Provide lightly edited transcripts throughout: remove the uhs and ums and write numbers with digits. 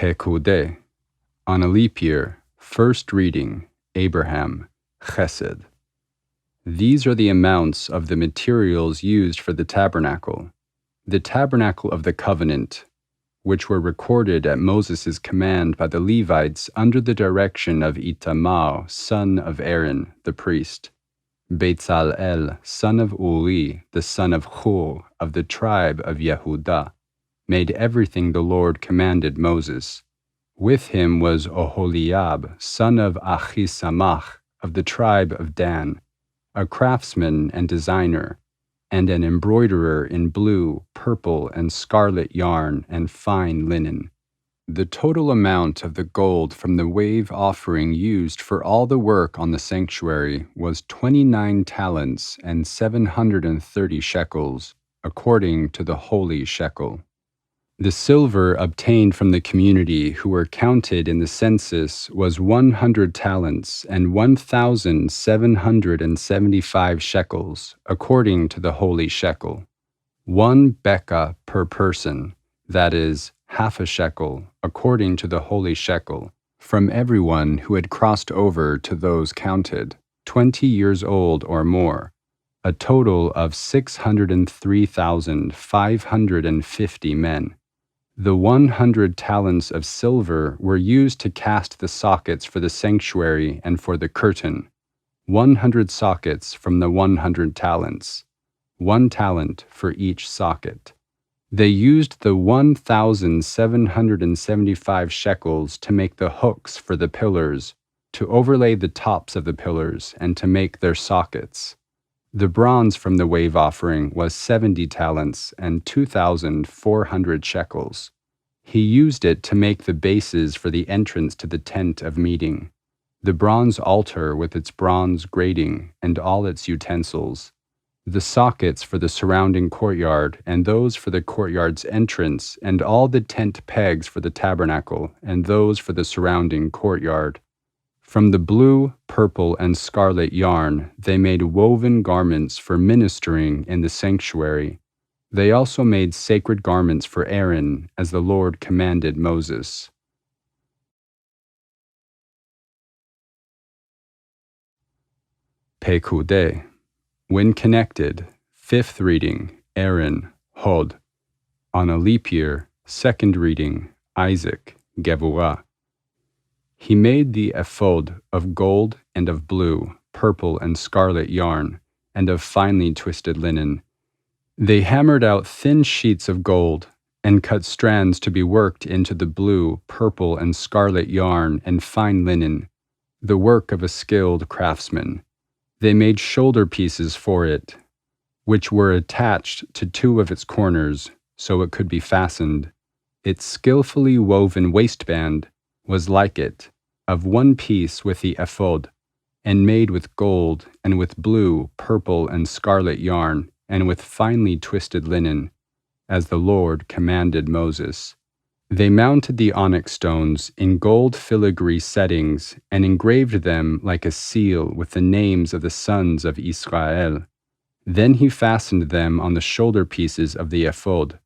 Pekudei. On a leap year, first reading, Abraham, Chesed. These are the amounts of the materials used for the tabernacle of the covenant, which were recorded at Moses' command by the Levites under the direction of Ithamar, son of Aaron, the priest. Betzalel, son of Uri, the son of Hur, of the tribe of Yehudah, made everything the Lord commanded Moses. With him was Oholiab, son of Achisamach, of the tribe of Dan, a craftsman and designer, and an embroiderer in blue, purple, and scarlet yarn and fine linen. The total amount of the gold from the wave offering used for all the work on the sanctuary was 29 talents and 730 shekels, according to the holy shekel. The silver obtained from the community who were counted in the census was 100 talents and 1,775 shekels, according to the holy shekel. 1 bekah per person, that is, half a shekel, according to the holy shekel, from everyone who had crossed over to those counted, 20 years old or more, a total of 603,550 men. The 100 talents of silver were used to cast the sockets for the sanctuary and for the curtain, 100 sockets from the 100 talents, 1 talent for each socket. They used the 1,775 shekels to make the hooks for the pillars, to overlay the tops of the pillars, and to make their sockets. The bronze from the wave offering was 70 talents and 2,400 shekels. He used it to make the bases for the entrance to the tent of meeting, the bronze altar with its bronze grating and all its utensils, the sockets for the surrounding courtyard and those for the courtyard's entrance, and all the tent pegs for the tabernacle and those for the surrounding courtyard. From the blue, purple, and scarlet yarn, they made woven garments for ministering in the sanctuary. They also made sacred garments for Aaron, as the Lord commanded Moses. Pekudei. When connected, fifth reading, Aaron, Hod. On a leap year, second reading, Isaac, Gevurah. He made the ephod of gold and of blue, purple, and scarlet yarn, and of finely twisted linen. They hammered out thin sheets of gold, and cut strands to be worked into the blue, purple, and scarlet yarn and fine linen, the work of a skilled craftsman. They made shoulder pieces for it, which were attached to 2 of its corners, so it could be fastened. Its skillfully woven waistband was like it, of 1 piece with the ephod, and made with gold, and with blue, purple, and scarlet yarn, and with finely twisted linen, as the Lord commanded Moses. They mounted the onyx stones in gold filigree settings and engraved them like a seal with the names of the sons of Israel. Then he fastened them on the shoulder pieces of the ephod,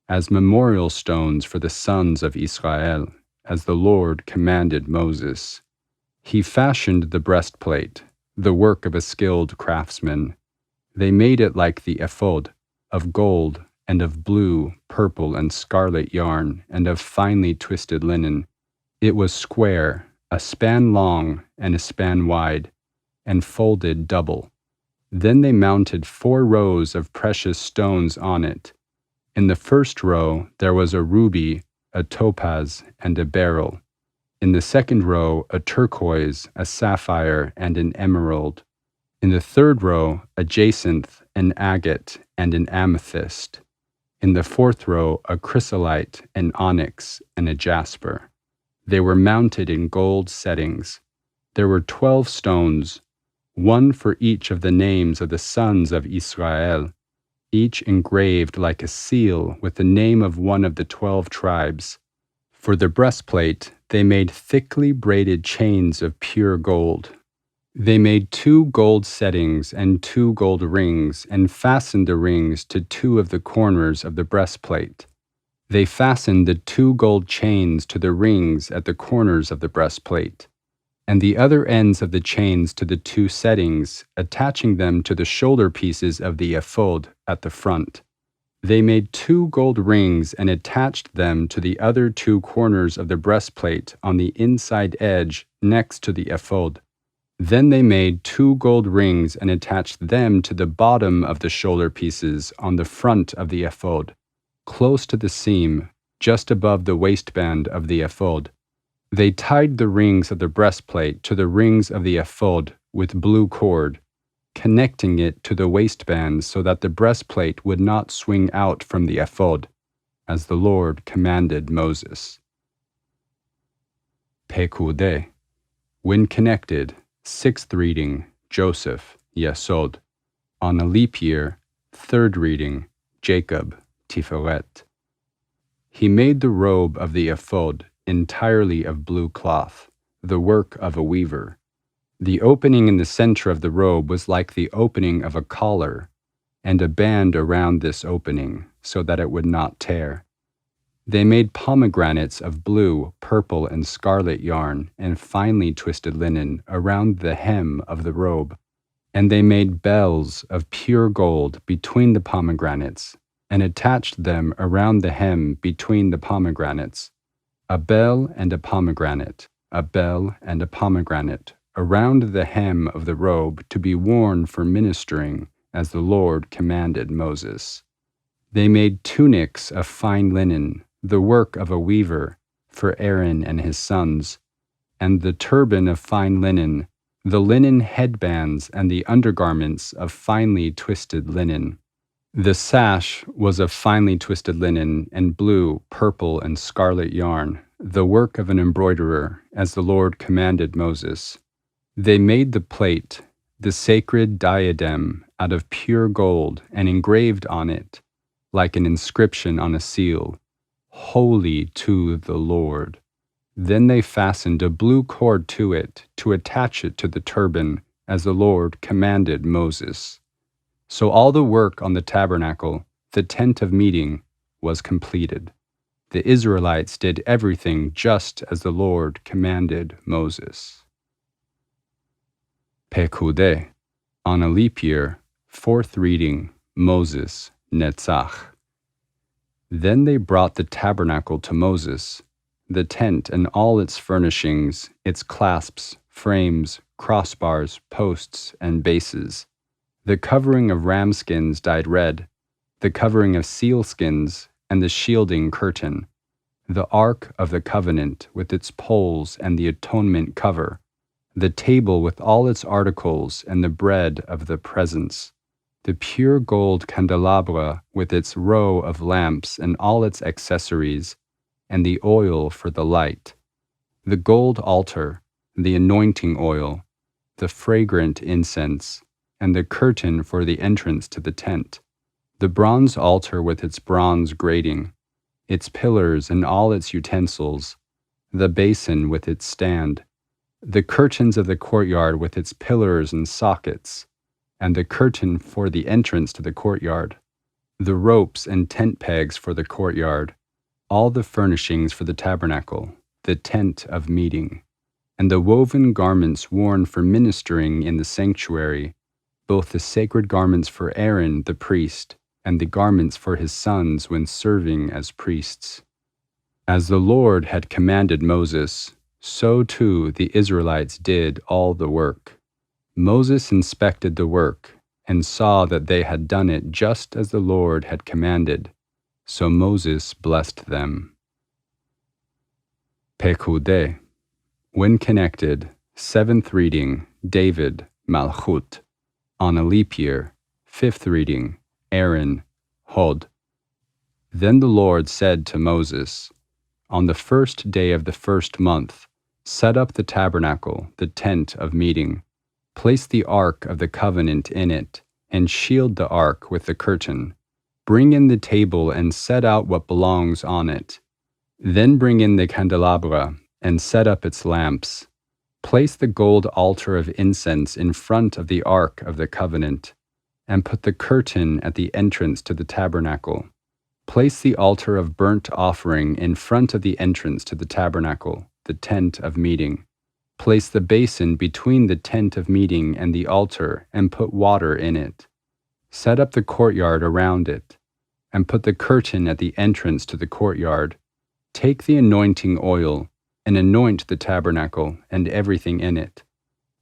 as memorial stones for the sons of Israel, as the Lord commanded Moses. He fashioned the breastplate, the work of a skilled craftsman. They made it like the ephod, of gold, and of blue, purple, and scarlet yarn, and of finely twisted linen. It was square, a span long and a span wide, and folded double. Then they mounted 4 rows of precious stones on it. In the first row there was a ruby, a topaz, and a beryl. In the second row a turquoise, a sapphire, and an emerald. In the third row a jacinth, an agate, and an amethyst. In the fourth row, a chrysolite, an onyx, and a jasper. They were mounted in gold settings. There were 12 stones, 1 for each of the names of the sons of Israel, each engraved like a seal with the name of one of the 12 tribes. For the breastplate, they made thickly braided chains of pure gold. They made 2 gold settings and 2 gold rings, and fastened the rings to 2 of the corners of the breastplate. They fastened the 2 gold chains to the rings at the corners of the breastplate, and the other ends of the chains to the 2 settings, attaching them to the shoulder pieces of the ephod at the front. They made 2 gold rings and attached them to the other 2 corners of the breastplate on the inside edge next to the ephod. Then they made 2 gold rings and attached them to the bottom of the shoulder pieces on the front of the ephod, close to the seam, just above the waistband of the ephod. They tied the rings of the breastplate to the rings of the ephod with blue cord, connecting it to the waistband so that the breastplate would not swing out from the ephod, as the Lord commanded Moses. Pekudei. When connected, 6th reading, Joseph, Yesod. On a leap year, 3rd reading, Jacob, Tiferet. He made the robe of the ephod entirely of blue cloth, the work of a weaver. The opening in the center of the robe was like the opening of a collar, and a band around this opening so that it would not tear. They made pomegranates of blue, purple, and scarlet yarn and finely twisted linen around the hem of the robe. And they made bells of pure gold between the pomegranates and attached them around the hem between the pomegranates. A bell and a pomegranate, a bell and a pomegranate, around the hem of the robe to be worn for ministering, as the Lord commanded Moses. They made tunics of fine linen, the work of a weaver, for Aaron and his sons, and the turban of fine linen, the linen headbands and the undergarments of finely twisted linen. The sash was of finely twisted linen and blue, purple, and scarlet yarn, the work of an embroiderer, as the Lord commanded Moses. They made the plate, the sacred diadem, out of pure gold and engraved on it, like an inscription on a seal, "Holy to the Lord." Then they fastened a blue cord to it to attach it to the turban, as the Lord commanded Moses. So all the work on the tabernacle, the tent of meeting, was completed. The Israelites did everything just as the Lord commanded Moses. Pekudei. On a leap year, 4th reading, Moses, Netzach. Then they brought the tabernacle to Moses, the tent and all its furnishings, its clasps, frames, crossbars, posts, and bases, the covering of ram skins dyed red, the covering of seal skins, and the shielding curtain, the ark of the covenant with its poles and the atonement cover, the table with all its articles and the bread of the presence, the pure gold candelabra with its row of lamps and all its accessories, and the oil for the light, the gold altar, the anointing oil, the fragrant incense, and the curtain for the entrance to the tent, the bronze altar with its bronze grating, its pillars and all its utensils, the basin with its stand, the curtains of the courtyard with its pillars and sockets, and the curtain for the entrance to the courtyard, the ropes and tent pegs for the courtyard, all the furnishings for the tabernacle, the tent of meeting, and the woven garments worn for ministering in the sanctuary, both the sacred garments for Aaron the priest and the garments for his sons when serving as priests. As the Lord had commanded Moses, so too the Israelites did all the work. Moses inspected the work and saw that they had done it just as the Lord had commanded, so Moses blessed them. Pekudei. When connected, 7th reading, David, Malchut. On a leap year, 5th reading, Aaron, Hod. Then the Lord said to Moses, on the 1st day of the 1st month, set up the tabernacle, the tent of meeting. Place the ark of the covenant in it, and shield the ark with the curtain. Bring in the table and set out what belongs on it. Then bring in the candelabra and set up its lamps. Place the gold altar of incense in front of the ark of the covenant, and put the curtain at the entrance to the tabernacle. Place the altar of burnt offering in front of the entrance to the tabernacle, the tent of meeting. Place the basin between the tent of meeting and the altar and put water in it. Set up the courtyard around it, and put the curtain at the entrance to the courtyard. Take the anointing oil and anoint the tabernacle and everything in it.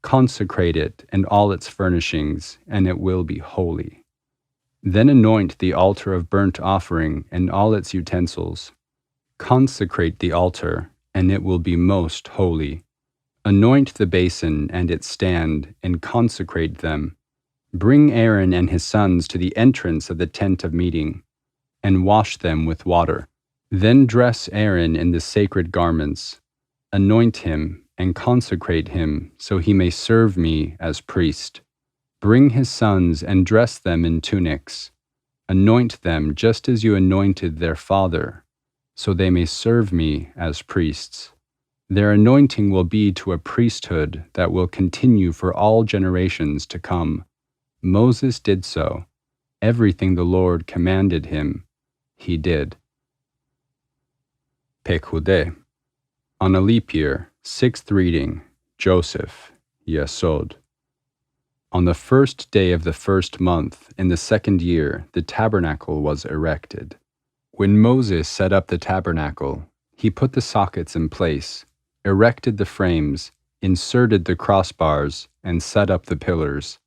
Consecrate it and all its furnishings, and it will be holy. Then anoint the altar of burnt offering and all its utensils. Consecrate the altar, and it will be most holy. Anoint the basin and its stand, and consecrate them. Bring Aaron and his sons to the entrance of the tent of meeting, and wash them with water. Then dress Aaron in the sacred garments. Anoint him and consecrate him, so he may serve me as priest. Bring his sons and dress them in tunics. Anoint them just as you anointed their father, so they may serve me as priests. Their anointing will be to a priesthood that will continue for all generations to come. Moses did so. Everything the Lord commanded him, he did. Pekudei. On a leap year, 6th reading, Joseph, Yesod. On the first day of the first month, in the 2nd year, the tabernacle was erected. When Moses set up the tabernacle, he put the sockets in place, erected the frames, inserted the crossbars, and set up the pillars.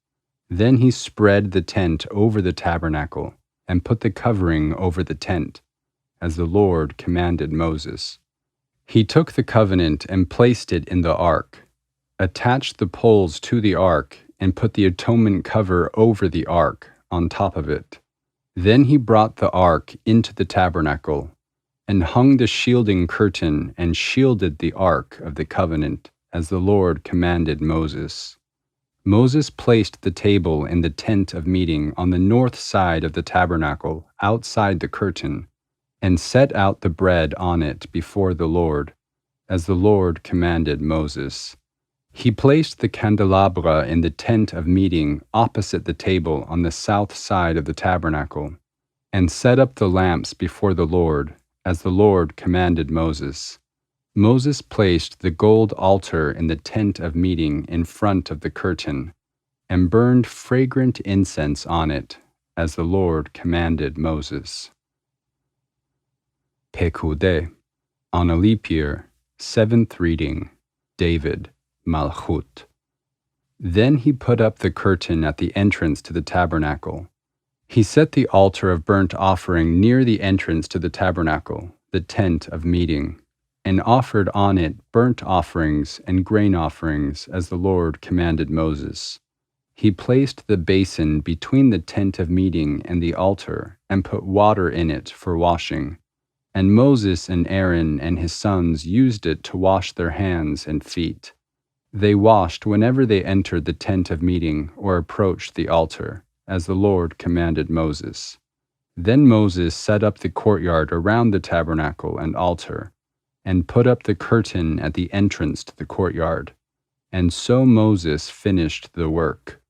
Then he spread the tent over the tabernacle and put the covering over the tent, as the Lord commanded Moses. He took the covenant and placed it in the ark, attached the poles to the ark, and put the atonement cover over the ark on top of it. Then he brought the ark into the tabernacle and hung the shielding curtain and shielded the ark of the covenant, as the Lord commanded Moses. Moses placed the table in the tent of meeting on the north side of the tabernacle, outside the curtain, and set out the bread on it before the Lord, as the Lord commanded Moses. He placed the candelabra in the tent of meeting opposite the table on the south side of the tabernacle, and set up the lamps before the Lord, as the Lord commanded Moses. Moses placed the gold altar in the tent of meeting in front of the curtain, and burned fragrant incense on it, as the Lord commanded Moses. Pekudei. On a leap year, 7th reading, David, Malchut. Then he put up the curtain at the entrance to the tabernacle. He set the altar of burnt offering near the entrance to the tabernacle, the tent of meeting, and offered on it burnt offerings and grain offerings, as the Lord commanded Moses. He placed the basin between the tent of meeting and the altar, and put water in it for washing. And Moses and Aaron and his sons used it to wash their hands and feet. They washed whenever they entered the tent of meeting or approached the altar, as the Lord commanded Moses. Then Moses set up the courtyard around the tabernacle and altar, and put up the curtain at the entrance to the courtyard. And so Moses finished the work.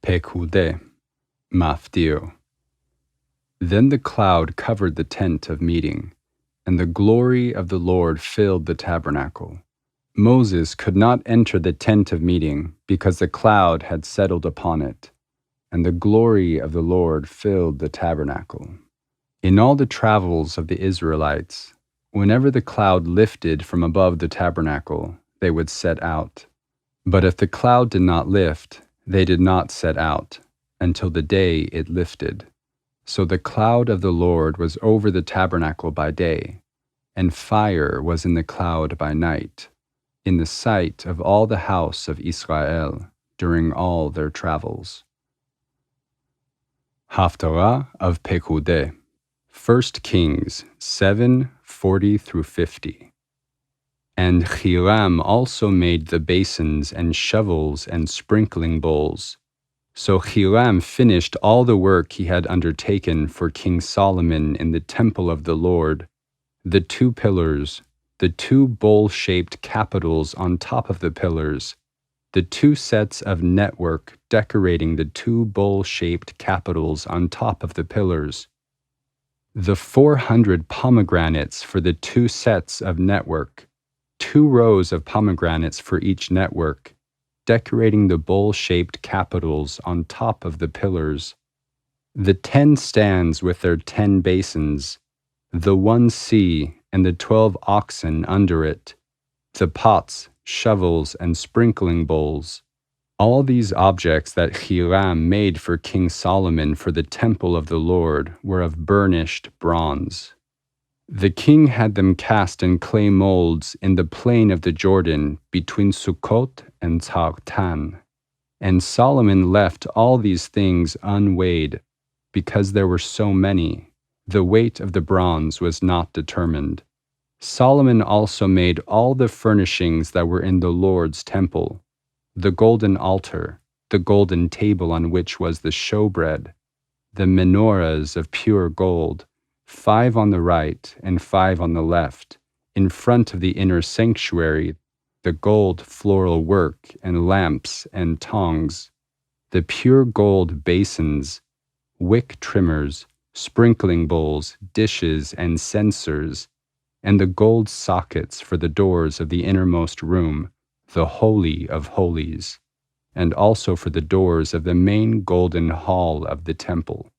Pekudei, Maftir. Then the cloud covered the tent of meeting, and the glory of the Lord filled the tabernacle. Moses could not enter the tent of meeting because the cloud had settled upon it, and the glory of the Lord filled the tabernacle. In all the travels of the Israelites, whenever the cloud lifted from above the tabernacle, they would set out. But if the cloud did not lift, they did not set out, until the day it lifted. So the cloud of the Lord was over the tabernacle by day, and fire was in the cloud by night, in the sight of all the house of Israel during all their travels. Haftarah of Pekudei. 1 Kings 7:40-50. And Hiram also made the basins and shovels and sprinkling bowls. So Hiram finished all the work he had undertaken for King Solomon in the temple of the Lord, the 2 pillars, the 2 bowl-shaped capitals on top of the pillars, the 2 sets of network decorating the 2 bowl-shaped capitals on top of the pillars, The 400 pomegranates for the 2 sets of network, 2 rows of pomegranates for each network, decorating the bowl-shaped capitals on top of the pillars. The 10 stands with their 10 basins, the 1 sea and the 12 oxen under it, the pots, shovels, and sprinkling bowls. All these objects that Hiram made for King Solomon for the temple of the Lord were of burnished bronze. The king had them cast in clay molds in the plain of the Jordan between Sukkot and Tzartan. And Solomon left all these things unweighed, because there were so many. The weight of the bronze was not determined. Solomon also made all the furnishings that were in the Lord's temple: the golden altar, the golden table on which was the showbread, the menorahs of pure gold, 5 on the right and 5 on the left, in front of the inner sanctuary, the gold floral work and lamps and tongs, the pure gold basins, wick trimmers, sprinkling bowls, dishes, and censers, and the gold sockets for the doors of the innermost room, the Holy of Holies, and also for the doors of the main golden hall of the temple.